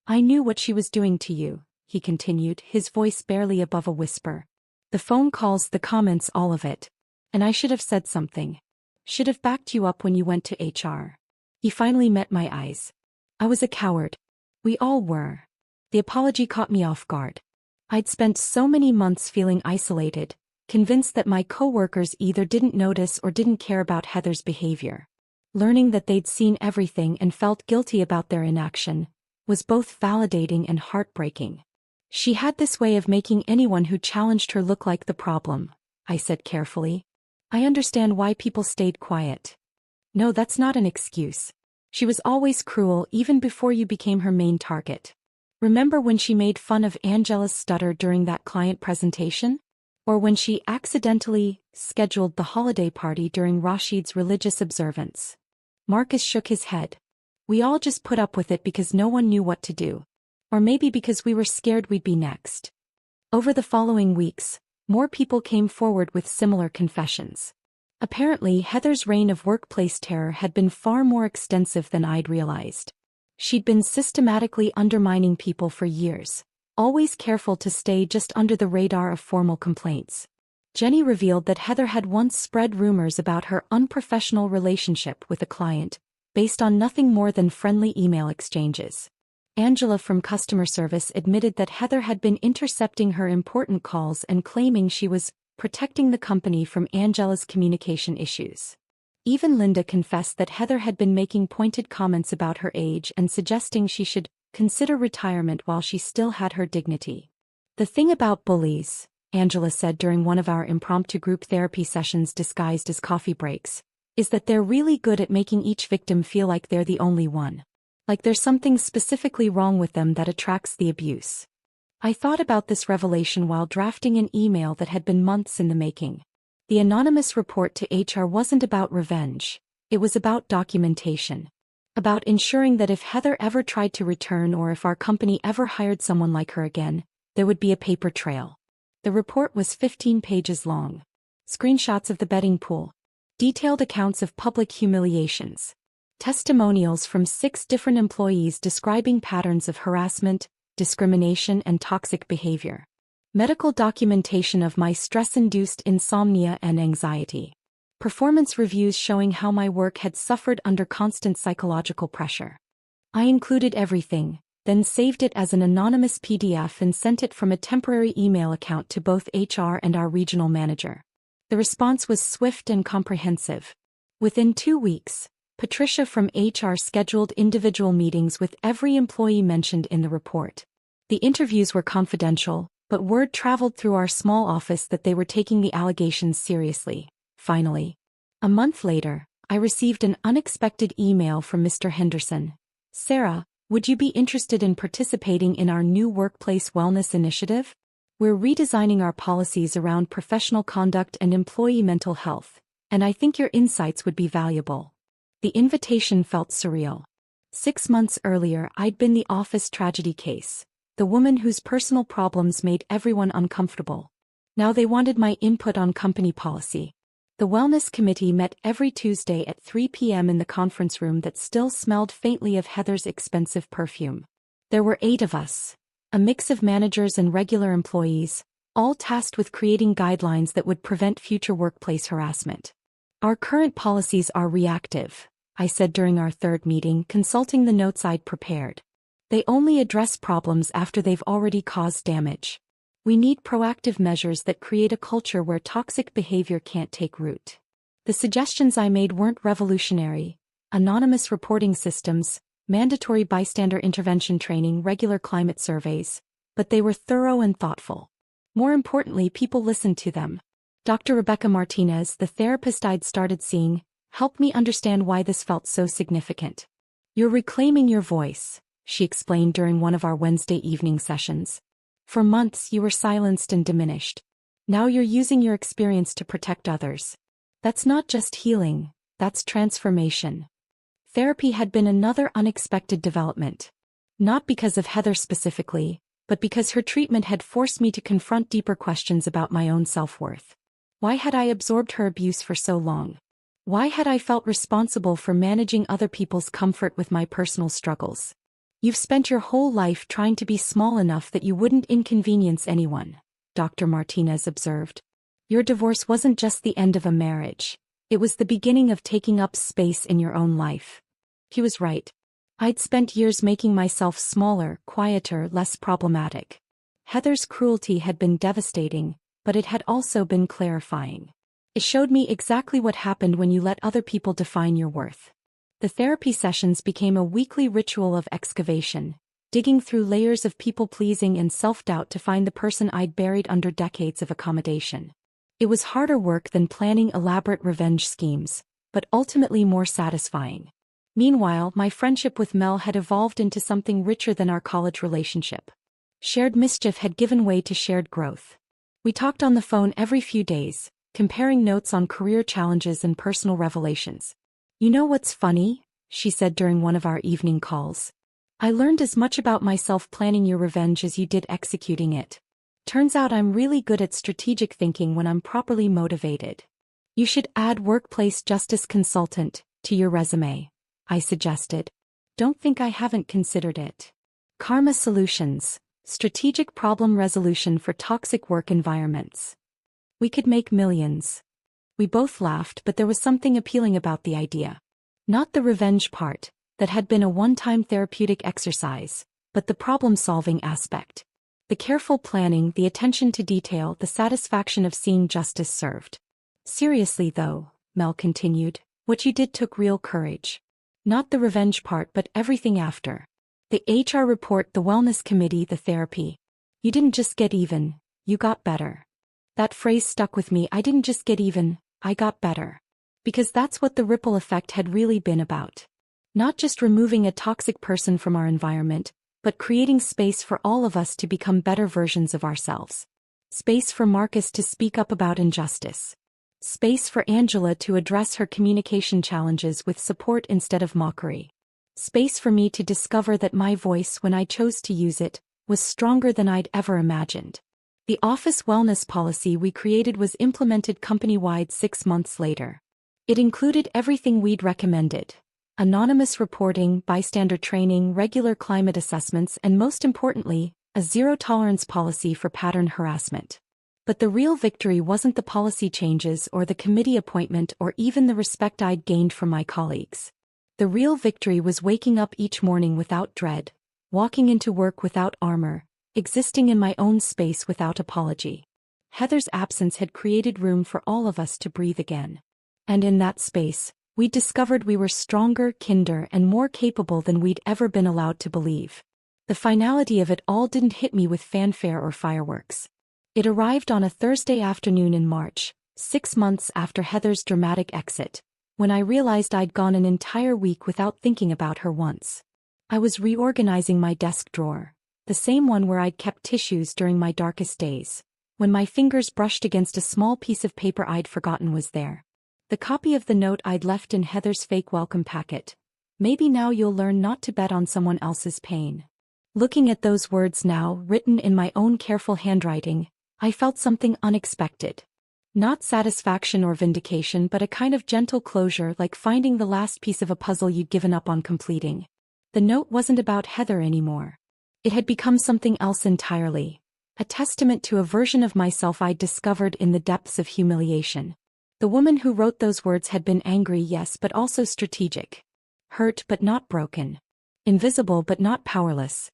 Speaker 1: "I knew what she was doing to you," he continued, his voice barely above a whisper. "The phone calls, the comments, all of it. And I should have said something. Should have backed you up when you went to HR." He finally met my eyes. I was a coward. We all were. The apology caught me off guard. I'd spent so many months feeling isolated, convinced that my coworkers either didn't notice or didn't care about Heather's behavior. Learning that they'd seen everything and felt guilty about their inaction was both validating and heartbreaking. "She had this way of making anyone who challenged her look like the problem," I said carefully. "I understand why people stayed quiet. No, that's not an excuse. She was always cruel even before you became her main target. Remember when she made fun of Angela's stutter during that client presentation? Or when she accidentally scheduled the holiday party during Rashid's religious observance?" Marcus shook his head. "We all just put up with it because no one knew what to do. Or maybe because we were scared we'd be next." Over the following weeks, more people came forward with similar confessions. Apparently, Heather's reign of workplace terror had been far more extensive than I'd realized. She'd been systematically undermining people for years, always careful to stay just under the radar of formal complaints. Jenny revealed that Heather had once spread rumors about her unprofessional relationship with a client, based on nothing more than friendly email exchanges. Angela from customer service admitted that Heather had been intercepting her important calls and claiming she was protecting the company from Angela's communication issues. Even Linda confessed that Heather had been making pointed comments about her age and suggesting she should consider retirement while she still had her dignity. "The thing about bullies," Angela said during one of our impromptu group therapy sessions disguised as coffee breaks, "is that they're really good at making each victim feel like they're the only one. Like there's something specifically wrong with them that attracts the abuse." I thought about this revelation while drafting an email that had been months in the making. The anonymous report to HR wasn't about revenge. It was about documentation. About ensuring that if Heather ever tried to return or if our company ever hired someone like her again, there would be a paper trail. The report was 15 pages long. Screenshots of the betting pool. Detailed accounts of public humiliations. Testimonials from 6 different employees describing patterns of harassment, discrimination, and toxic behavior. Medical documentation of my stress-induced insomnia and anxiety. Performance reviews showing how my work had suffered under constant psychological pressure. I included everything, then saved it as an anonymous PDF and sent it from a temporary email account to both HR and our regional manager. The response was swift and comprehensive. Within 2 weeks, Patricia from HR scheduled individual meetings with every employee mentioned in the report. The interviews were confidential, but word traveled through our small office that they were taking the allegations seriously. Finally, a month later, I received an unexpected email from Mr. Henderson. "Sarah, would you be interested in participating in our new workplace wellness initiative? We're redesigning our policies around professional conduct and employee mental health, and I think your insights would be valuable." The invitation felt surreal. 6 months earlier, I'd been the office tragedy case, the woman whose personal problems made everyone uncomfortable. Now they wanted my input on company policy. The wellness committee met every Tuesday at 3 p.m. in the conference room that still smelled faintly of Heather's expensive perfume. There were 8 of us, a mix of managers and regular employees, all tasked with creating guidelines that would prevent future workplace harassment. "Our current policies are reactive," I said during our 3rd meeting, consulting the notes I'd prepared. They only address problems after they've already caused damage. We need proactive measures that create a culture where toxic behavior can't take root. The suggestions I made weren't revolutionary: anonymous reporting systems, mandatory bystander intervention training, regular climate surveys, but they were thorough and thoughtful. More importantly, people listened to them. Dr. Rebecca Martinez, the therapist I'd started seeing, helped me understand why this felt so significant. "You're reclaiming your voice," she explained during one of our Wednesday evening sessions. "For months you were silenced and diminished. Now you're using your experience to protect others. That's not just healing, that's transformation." Therapy had been another unexpected development. Not because of Heather specifically, but because her treatment had forced me to confront deeper questions about my own self-worth. Why had I absorbed her abuse for so long? Why had I felt responsible for managing other people's comfort with my personal struggles? "You've spent your whole life trying to be small enough that you wouldn't inconvenience anyone," Dr. Martinez observed. "Your divorce wasn't just the end of a marriage. It was the beginning of taking up space in your own life." He was right. I'd spent years making myself smaller, quieter, less problematic. Heather's cruelty had been devastating, but it had also been clarifying. It showed me exactly what happened when you let other people define your worth. The therapy sessions became a weekly ritual of excavation, digging through layers of people-pleasing and self-doubt to find the person I'd buried under decades of accommodation. It was harder work than planning elaborate revenge schemes, but ultimately more satisfying. Meanwhile, my friendship with Mel had evolved into something richer than our college relationship. Shared mischief had given way to shared growth. We talked on the phone every few days, comparing notes on career challenges and personal revelations. "You know what's funny?" she said during one of our evening calls. "I learned as much about myself planning your revenge as you did executing it. Turns out I'm really good at strategic thinking when I'm properly motivated." "You should add workplace justice consultant to your resume," I suggested. "Don't think I haven't considered it." Karma Solutions, strategic problem resolution for toxic work environments. We could make millions. We both laughed, but there was something appealing about the idea. Not the revenge part, that had been a one-time therapeutic exercise, but the problem-solving aspect. The careful planning, the attention to detail, the satisfaction of seeing justice served. "Seriously though," Mel continued, "what you did took real courage. Not the revenge part, but everything after. The HR report, the wellness committee, the therapy. You didn't just get even, you got better." That phrase stuck with me. I didn't just get even, I got better. Because that's what the ripple effect had really been about. Not just removing a toxic person from our environment, but creating space for all of us to become better versions of ourselves. Space for Marcus to speak up about injustice. Space for Angela to address her communication challenges with support instead of mockery. Space for me to discover that my voice, when I chose to use it, was stronger than I'd ever imagined. The office wellness policy we created was implemented company-wide 6 months later. It included everything we'd recommended: anonymous reporting, bystander training, regular climate assessments, and most importantly, a zero-tolerance policy for pattern harassment. But the real victory wasn't the policy changes or the committee appointment or even the respect I'd gained from my colleagues. The real victory was waking up each morning without dread, walking into work without armor, existing in my own space without apology. Heather's absence had created room for all of us to breathe again. And in that space, we discovered we were stronger, kinder, and more capable than we'd ever been allowed to believe. The finality of it all didn't hit me with fanfare or fireworks. It arrived on a Thursday afternoon in March, 6 months after Heather's dramatic exit, when I realized I'd gone an entire week without thinking about her once. I was reorganizing my desk drawer, the same one where I'd kept tissues during my darkest days, when my fingers brushed against a small piece of paper I'd forgotten was there. The copy of the note I'd left in Heather's fake welcome packet. "Maybe now you'll learn not to bet on someone else's pain." Looking at those words now, written in my own careful handwriting, I felt something unexpected. Not satisfaction or vindication, but a kind of gentle closure, like finding the last piece of a puzzle you'd given up on completing. The note wasn't about Heather anymore. It had become something else entirely, a testament to a version of myself I'd discovered in the depths of humiliation. The woman who wrote those words had been angry, yes, but also strategic. Hurt but not broken. invisible but not powerless.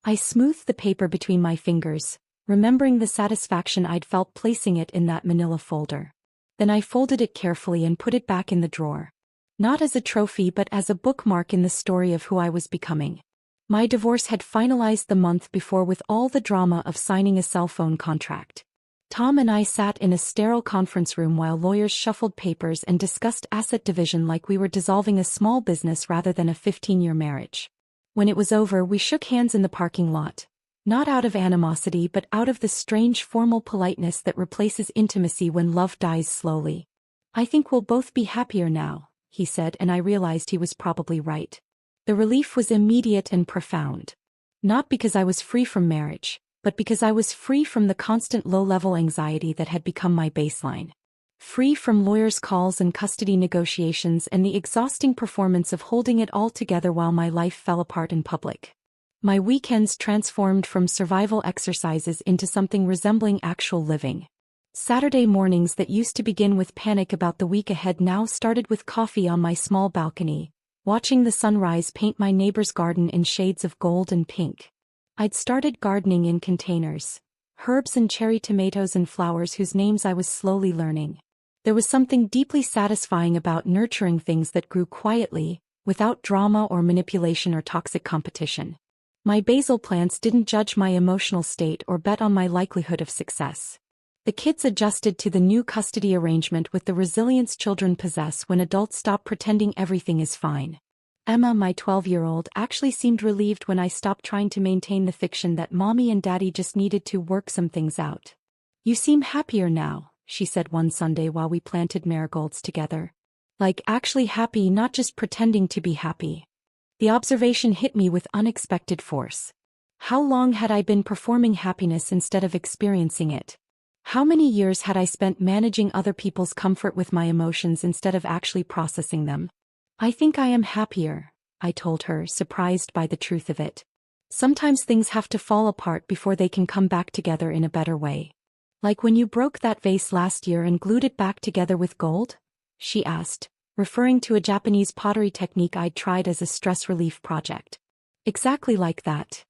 Speaker 1: I smoothed the paper between my fingers, remembering the satisfaction I'd felt placing it in that manila folder. Then I folded it carefully and put it back in the drawer. Not as a trophy but as a bookmark in the story of who I was becoming. My divorce had finalized the month before with all the drama of signing a cell phone contract. Tom and I sat in a sterile conference room while lawyers shuffled papers and discussed asset division like we were dissolving a small business rather than a 15-year marriage. When it was over, we shook hands in the parking lot. Not out of animosity but out of the strange formal politeness that replaces intimacy when love dies slowly. "I think we'll both be happier now," he said, and I realized he was probably right. The relief was immediate and profound. Not because I was free from marriage, but because I was free from the constant low-level anxiety that had become my baseline. Free from lawyers' calls and custody negotiations and the exhausting performance of holding it all together while my life fell apart in public. My weekends transformed from survival exercises into something resembling actual living. Saturday mornings that used to begin with panic about the week ahead now started with coffee on my small balcony, watching the sunrise paint my neighbor's garden in shades of gold and pink. I'd started gardening in containers, herbs and cherry tomatoes and flowers whose names I was slowly learning. There was something deeply satisfying about nurturing things that grew quietly, without drama or manipulation or toxic competition. My basil plants didn't judge my emotional state or bet on my likelihood of success. The kids adjusted to the new custody arrangement with the resilience children possess when adults stop pretending everything is fine. Emma, my 12-year-old, actually seemed relieved when I stopped trying to maintain the fiction that mommy and daddy just needed to work some things out. "You seem happier now," she said one Sunday while we planted marigolds together. Like actually happy, not just pretending to be happy. The observation hit me with unexpected force. How long had I been performing happiness instead of experiencing it? How many years had I spent managing other people's comfort with my emotions instead of actually processing them? "I think I am happier," I told her, surprised by the truth of it. "Sometimes things have to fall apart before they can come back together in a better way." "Like when you broke that vase last year and glued it back together with gold?" she asked, referring to a Japanese pottery technique I'd tried as a stress relief project. "Exactly like that."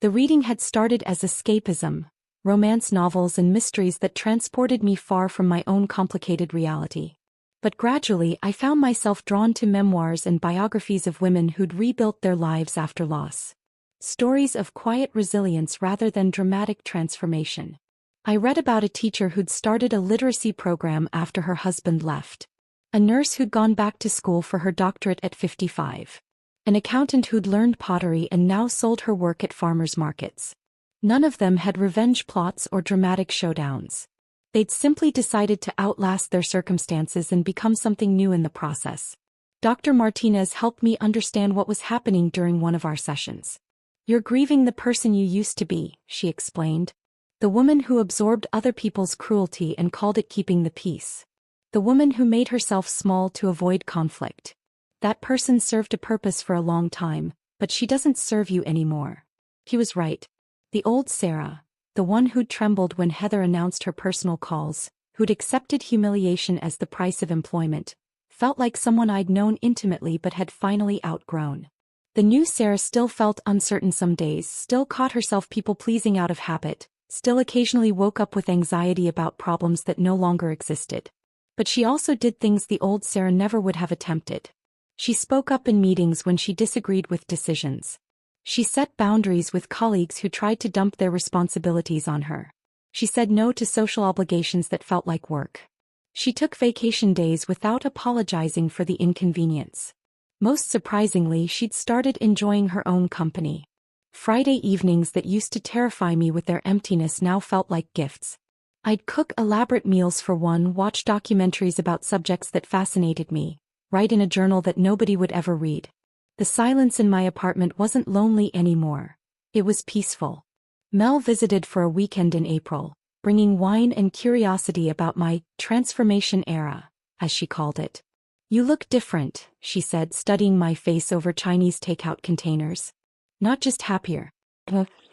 Speaker 1: The reading had started as escapism, romance novels and mysteries that transported me far from my own complicated reality. But gradually I found myself drawn to memoirs and biographies of women who'd rebuilt their lives after loss. Stories of quiet resilience rather than dramatic transformation. I read about a teacher who'd started a literacy program after her husband left. A nurse who'd gone back to school for her doctorate at 55. An accountant who'd learned pottery and now sold her work at farmers markets. None of them had revenge plots or dramatic showdowns. They'd simply decided to outlast their circumstances and become something new in the process. Dr. Martinez helped me understand what was happening during one of our sessions. "You're grieving the person you used to be," she explained. "The woman who absorbed other people's cruelty and called it keeping the peace. The woman who made herself small to avoid conflict. That person served a purpose for a long time, but she doesn't serve you anymore." He was right. The old Sarah, the one who'd trembled when Heather announced her personal calls, who'd accepted humiliation as the price of employment, felt like someone I'd known intimately but had finally outgrown. The new Sarah still felt uncertain some days, still caught herself people-pleasing out of habit, still occasionally woke up with anxiety about problems that no longer existed. But she also did things the old Sarah never would have attempted. She spoke up in meetings when she disagreed with decisions. She set boundaries with colleagues who tried to dump their responsibilities on her. She said no to social obligations that felt like work. She took vacation days without apologizing for the inconvenience. Most surprisingly, she'd started enjoying her own company. Friday evenings that used to terrify me with their emptiness now felt like gifts. I'd cook elaborate meals for one, watch documentaries about subjects that fascinated me, write in a journal that nobody would ever read. The silence in my apartment wasn't lonely anymore. It was peaceful. Mel visited for a weekend in April, bringing wine and curiosity about my transformation era, as she called it. "You look different," she said, studying my face over Chinese takeout containers. "Not just happier.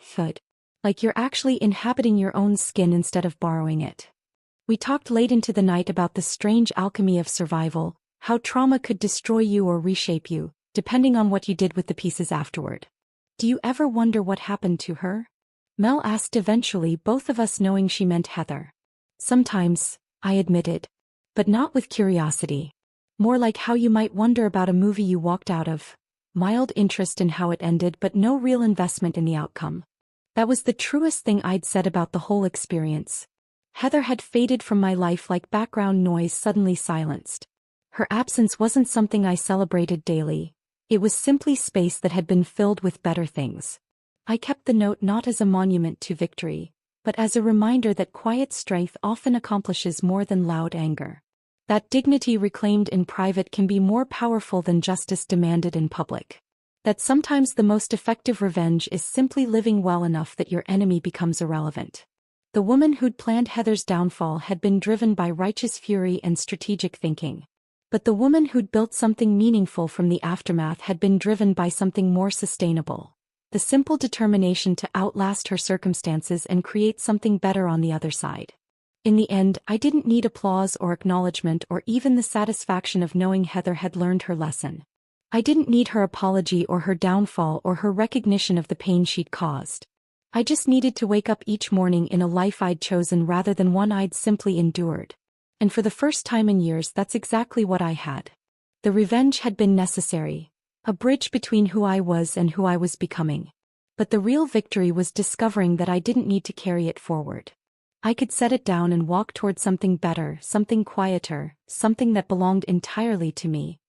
Speaker 1: Thud. Like you're actually inhabiting your own skin instead of borrowing it." We talked late into the night about the strange alchemy of survival, how trauma could destroy you or reshape you, depending on what you did with the pieces afterward. Do you ever wonder what happened to her? Mel asked eventually, both of us knowing she meant Heather. Sometimes, I admitted. But not with curiosity. More like how you might wonder about a movie you walked out of. Mild interest in how it ended but no real investment in the outcome. That was the truest thing I'd said about the whole experience. Heather had faded from my life like background noise suddenly silenced. Her absence wasn't something I celebrated daily. It was simply space that had been filled with better things. I kept the note not as a monument to victory, but as a reminder that quiet strength often accomplishes more than loud anger. That dignity reclaimed in private can be more powerful than justice demanded in public. That sometimes the most effective revenge is simply living well enough that your enemy becomes irrelevant. The woman who'd planned Heather's downfall had been driven by righteous fury and strategic thinking. But the woman who'd built something meaningful from the aftermath had been driven by something more sustainable. The simple determination to outlast her circumstances and create something better on the other side. In the end, I didn't need applause or acknowledgement or even the satisfaction of knowing Heather had learned her lesson. I didn't need her apology or her downfall or her recognition of the pain she'd caused. I just needed to wake up each morning in a life I'd chosen rather than one I'd simply endured. And for the first time in years, that's exactly what I had. The revenge had been necessary. A bridge between who I was and who I was becoming. But the real victory was discovering that I didn't need to carry it forward. I could set it down and walk toward something better, something quieter, something that belonged entirely to me.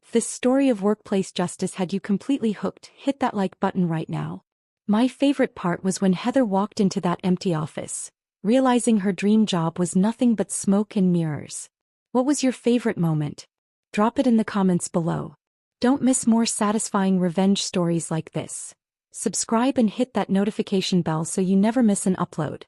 Speaker 1: If this story of workplace justice had you completely hooked, hit that like button right now. My favorite part was when Heather walked into that empty office, realizing her dream job was nothing but smoke and mirrors. What was your favorite moment? Drop it in the comments below. Don't miss more satisfying revenge stories like this. Subscribe and hit that notification bell so you never miss an upload.